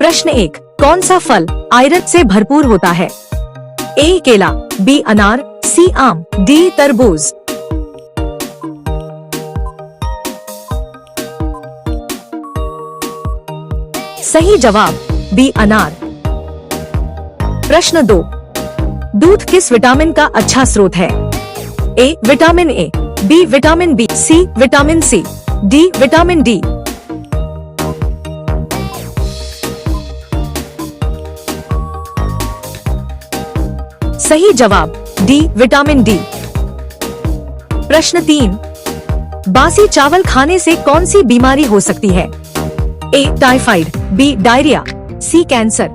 प्रश्न 1, कौन सा फल आयरन से भरपूर होता है? ए केला, बी अनार, सी आम, डी तरबूज। सही जवाब बी अनार। प्रश्न 2, दूध किस विटामिन का अच्छा स्रोत है? A vitamin A, B vitamin B, C vitamin C, D vitamin D. सही जवाब डी विटामिन डी। प्रश्न 3, बासी चावल खाने से कौन सी बीमारी हो सकती है? ए टाइफाइड, बी डायरिया, सी कैंसर,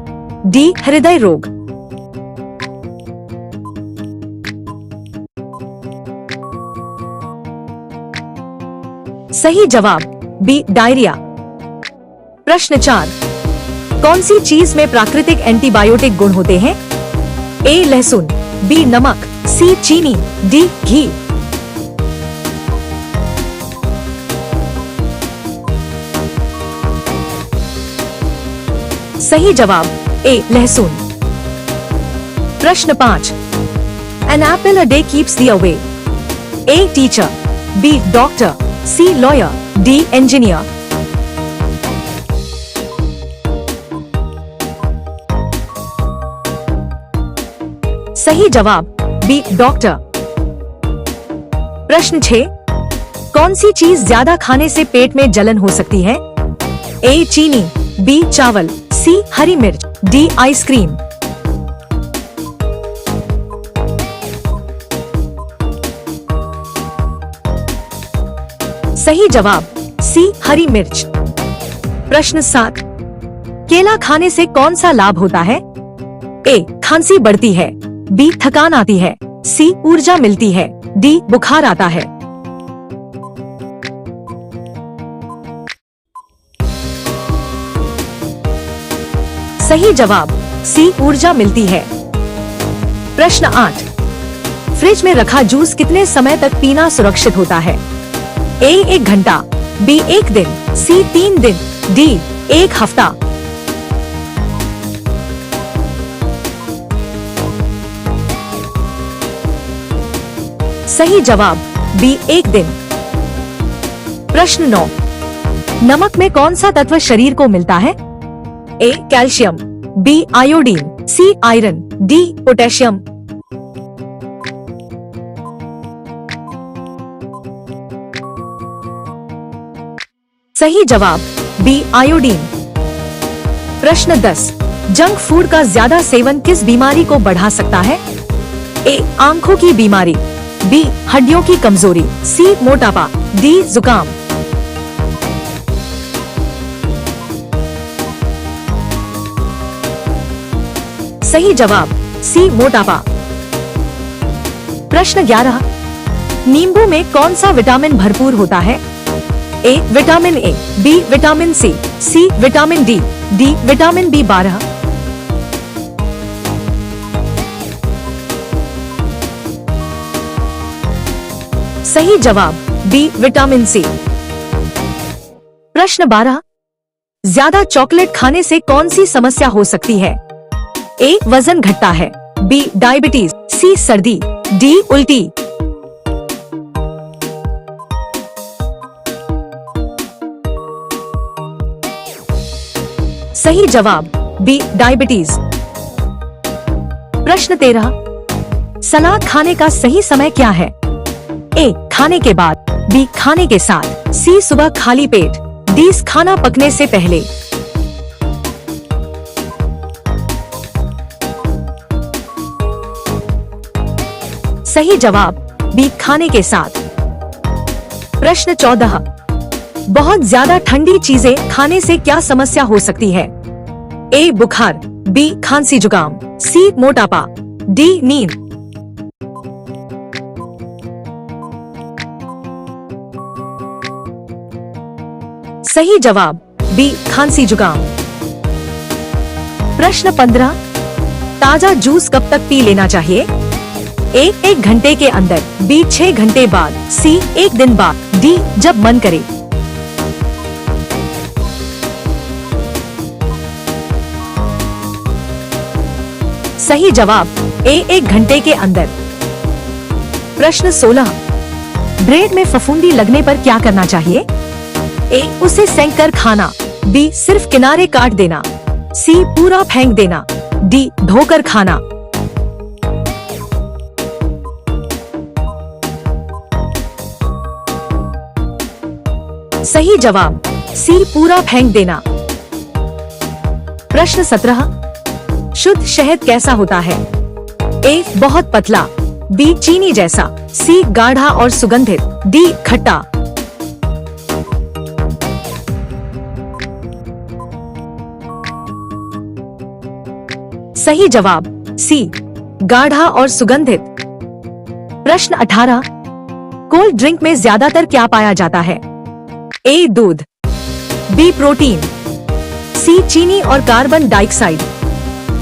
डी हृदय रोग। सही जवाब बी डायरिया। प्रश्न 4, कौन सी चीज में प्राकृतिक एंटीबायोटिक गुण होते हैं? ए लहसुन, बी नमक, सी चीनी, डी घी। सही जवाब ए लहसुन। प्रश्न 5, an apple a day keeps the away. A teacher, B doctor, C lawyer, D engineer. सही जवाब बी डॉक्टर। प्रश्न 6, कौन सी चीज ज्यादा खाने से पेट में जलन हो सकती है? ए चीनी, बी चावल, सी हरी मिर्च, डी आइसक्रीम। सही जवाब सी हरी मिर्च। प्रश्न 7, केला खाने से कौन सा लाभ होता है? ए खांसी बढ़ती है, बी थकान आती है, सी ऊर्जा मिलती है, डी बुखार आता है। सही जवाब सी ऊर्जा मिलती है। प्रश्न 8, फ्रिज में रखा जूस कितने समय तक पीना सुरक्षित होता है? ए 1 घंटा, बी 1 दिन, सी 3 दिन, डी 1 हफ्ता। सही जवाब बी 1 दिन। प्रश्न 9, नमक में कौन सा तत्व शरीर को मिलता है? A calcium, B iodine, C iron, D potassium. सही जवाब बी आयोडीन। प्रश्न 10, जंक फूड का ज्यादा सेवन किस बीमारी को बढ़ा सकता है? ए आंखों की बीमारी, बी हड्डियों की कमजोरी, सी मोटापा, डी जुकाम। सही जवाब सी मोटापा। प्रश्न 11, नींबू में कौन सा विटामिन भरपूर होता है? A vitamin A, B vitamin C vitamin D, D vitamin B12। सही जवाब बी विटामिन सी। प्रश्न 12, ज्यादा चॉकलेट खाने से कौन सी समस्या हो सकती है? ए वजन घटता है, बी डायबिटीज, सी सर्दी, डी उल्टी। सही जवाब बी डायबिटीज। प्रश्न 13, सलाद खाने का सही समय क्या है? ए खाने के बाद, बी खाने के साथ, सी सुबह खाली पेट, डी खाना पकने से पहले। सही जवाब बी खाने के साथ। प्रश्न 14, बहुत ज्यादा ठंडी चीजें खाने से क्या समस्या हो सकती है? ए बुखार, बी खांसी जुकाम, सी मोटापा, डी नींद। सही जवाब बी खांसी जुकाम। प्रश्न 15, ताजा जूस कब तक पी लेना चाहिए? ए 1 घंटे के अंदर, बी 6 घंटे बाद, सी 1 दिन बाद, डी जब मन करे। सही जवाब ए 1 घंटे के अंदर। प्रश्न 16, ब्रेड में फफूंदी लगने पर क्या करना चाहिए? ए उसे सेंक कर खाना, बी सिर्फ किनारे काट देना, सी पूरा फेंक देना, डी धोकर खाना। सही जवाब सी पूरा फेंक देना। प्रश्न 17, शुद्ध शहद कैसा होता है? ए बहुत पतला, बी चीनी जैसा, सी गाढ़ा और सुगंधित, डी खट्टा। सही जवाब सी गाढ़ा और सुगंधित। प्रश्न 18, कोल्ड ड्रिंक में ज्यादातर क्या पाया जाता है? ए दूध, बी प्रोटीन, सी चीनी और कार्बन डाइऑक्साइड,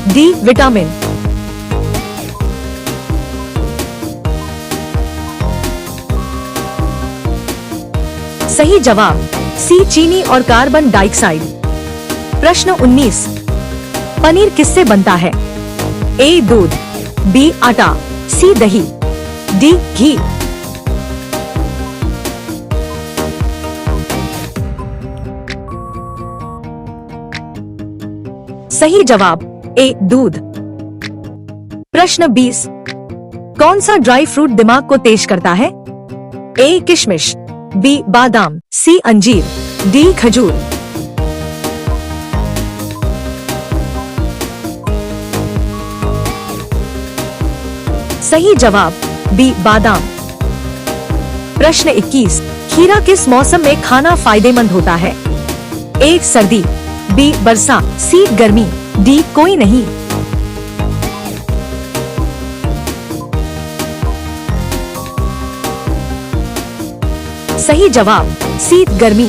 डी विटामिन। सही जवाब सी चीनी और कार्बन डाइऑक्साइड। प्रश्न 19, पनीर किससे बनता है? ए दूध, बी आटा, सी दही, डी घी। सही जवाब ए दूध। प्रश्न 20, कौन सा ड्राई फ्रूट दिमाग को तेज करता है? ए किशमिश, बी बादाम, सी अंजीर, डी खजूर। सही जवाब बी बादाम। प्रश्न 21, खीरा किस मौसम में खाना फायदेमंद होता है? ए सर्दी, बी बरसात, सी गर्मी, डी कोई नहीं। सही जवाब सी गर्मी।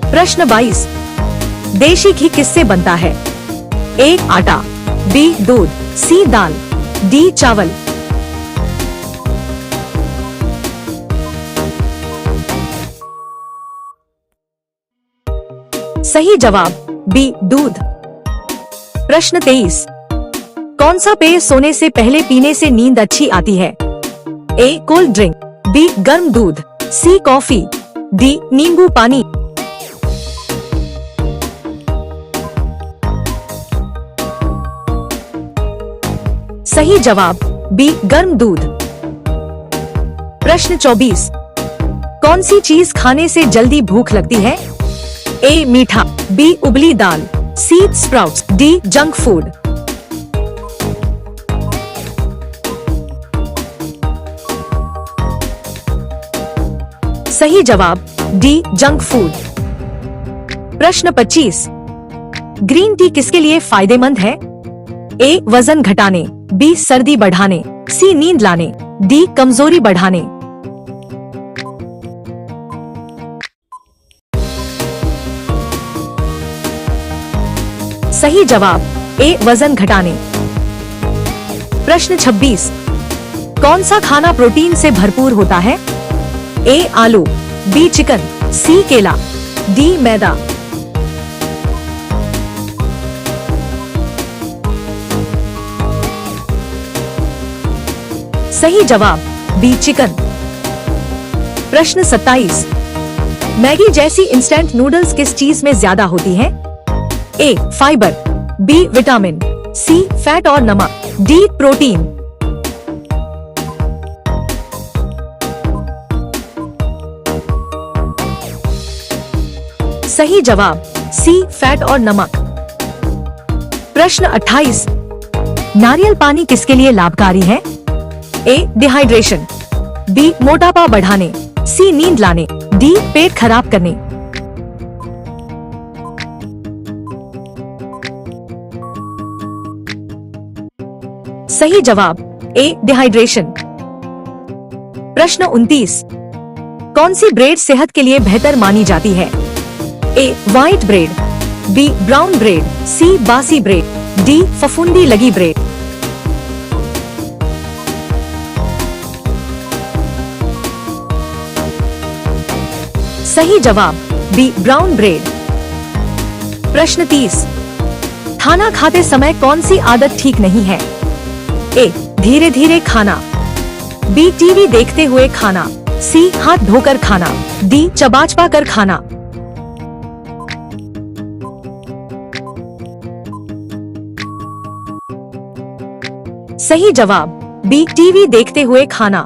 प्रश्न 22, देशी घी किससे बनता है? ए आटा, बी दूध, सी दाल, डी चावल। सही जवाब बी दूध। प्रश्न 23, कौन सा पेय सोने से पहले पीने से नींद अच्छी आती है? ए कोल्ड ड्रिंक, बी गर्म दूध, सी कॉफी, डी नींबू पानी। सही जवाब बी गर्म दूध। प्रश्न 24, कौन सी चीज खाने से जल्दी भूख लगती है? ए मीठा, बी उबली दाल, सी स्प्राउट्स, डी जंक फूड। सही जवाब डी जंक फूड। प्रश्न 25, ग्रीन टी किसके लिए फायदेमंद है? ए वजन घटाने, बी सर्दी बढ़ाने, सी नींद लाने, डी कमजोरी बढ़ाने। सही जवाब ए वजन घटाने। प्रश्न 26, कौन सा खाना प्रोटीन से भरपूर होता है? ए आलू, बी चिकन, सी केला, डी मैदा। सही जवाब बी चिकन। प्रश्न 27, मैगी जैसी इंस्टेंट नूडल्स किस चीज में ज्यादा होती हैं? ए फाइबर, बी विटामिन, सी फैट और नमक, डी प्रोटीन। सही जवाब सी फैट और नमक। प्रश्न 28, नारियल पानी किसके लिए लाभकारी है? ए डिहाइड्रेशन, बी मोटापा बढ़ाने, सी नींद लाने, डी पेट खराब करने। सही जवाब ए डिहाइड्रेशन। प्रश्न 29, कौन सी ब्रेड सेहत के लिए बेहतर मानी जाती है? A white bread, B brown bread, C बासी ब्रेड, डी फफूंदी लगी ब्रेड। सही जवाब बी ब्राउन ब्रेड। प्रश्न 30, खाना खाते समय कौन सी आदत ठीक नहीं है? ए. धीरे धीरे खाना, बी. टीवी देखते हुए खाना, सी. हाथ धोकर खाना, डी. चबा कर खाना। सही जवाब बी. टीवी देखते हुए खाना।